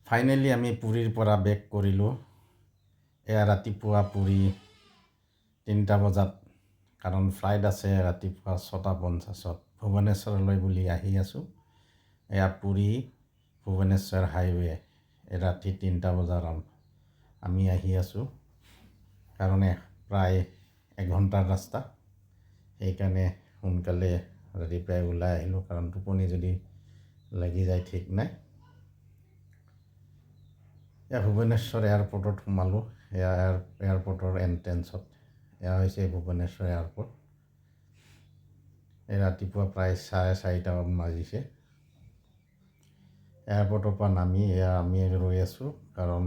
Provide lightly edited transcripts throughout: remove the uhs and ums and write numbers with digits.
Finally আমি পুৰীৰ পৰা বেক কৰিলোঁ। এয়া ৰাতিপুৱা পুৰী 3টা বজাত, কাৰণ ফ্লাইট আছে ৰাতিপুৱা 6:50 ভুৱনেশ্বৰলৈ বুলি আহি আছোঁ। এয়া পুৰী ভুৱনেশ্বৰ হাইৱে ৰাতি 3টা বজাৰ আমি আহি আছোঁ, কাৰণে প্ৰায় 1 ঘণ্টাৰ ৰাস্তা। সেইকাৰণে সোনকালে ৰাতিপুৱাই ওলাই আহিলোঁ, কাৰণ টোপনি যদি লাগি যায় ঠিক নাই। এয়া ভুৱনেশ্বৰ এয়াৰপৰ্টত সোমালোঁ। এয়া এয়াৰপৰ্টৰ এণ্ট্ৰেঞ্চত। এয়া হৈছে ভুৱনেশ্বৰ এয়াৰপৰ্ট। এই ৰাতিপুৱা প্ৰায় 4:30 বাজিছে। এয়াৰপৰ্টৰ পৰা নামি আমি ৰৈ আছোঁ, কাৰণ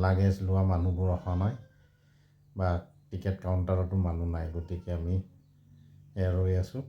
লাগেজ লোৱা মানুহবোৰ অহা নাই বা টিকেট কাউণ্টাৰতো মানুহ নাই, গতিকে আমি ৰৈ আছোঁ।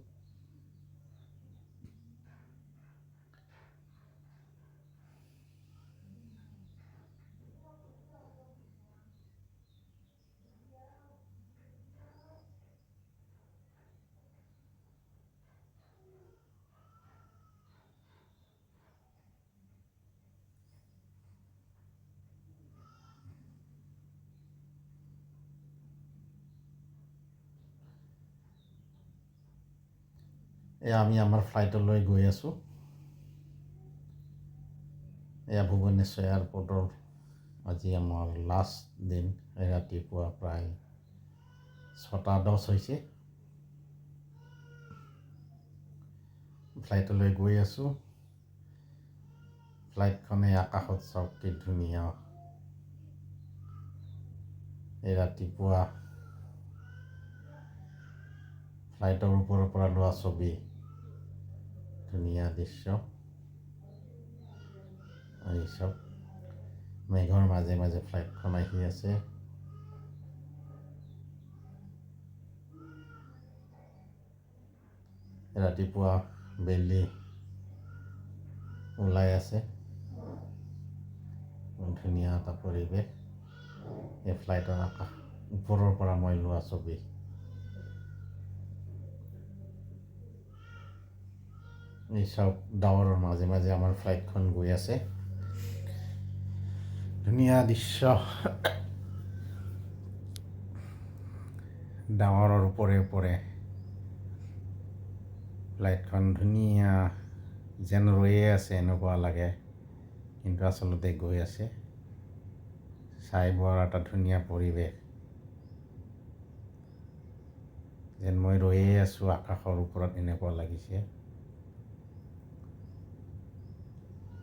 এয়া আমি আমাৰ ফ্লাইটলৈ গৈ আছোঁ। এয়া ভুৱনেশ্বৰ এয়াৰপৰ্টৰ আজি আমাৰ লাষ্ট দিন। ৰাতিপুৱা প্ৰায় 6:10 হৈছে। ফ্লাইটলৈ গৈ আছোঁ। ফ্লাইটখনে আকাশত চাওক কি ধুনীয়া। এই ৰাতিপুৱা ফ্লাইটৰ ওপৰৰ পৰা লোৱা ছবি, ধুনীয়া দৃশ্য। এই চব মেঘৰ মাজে মাজে ফ্লাইটখন আহি আছে। ৰাতিপুৱা বেলি ওলাই আছে। ধুনীয়া এটা পৰিৱেশ। এই ফ্লাইটৰ আকাশ ওপৰৰ পৰা মই লোৱা ছবি। এই চব ডাৱৰৰ মাজে মাজে আমাৰ ফ্লাইটখন গৈ আছে। ধুনীয়া দৃশ্য। ডাৱৰৰ ওপৰে ওপৰে ফ্লাইটখন ধুনীয়া, যেন ৰৈয়ে আছে এনেকুৱা লাগে, কিন্তু আচলতে গৈ আছে। চাই বৰ এটা ধুনীয়া পৰিৱেশ, যেন মই ৰৈয়ে আছোঁ আকাশৰ ওপৰত, এনেকুৱা লাগিছে।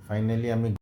ফাইনেলি আমি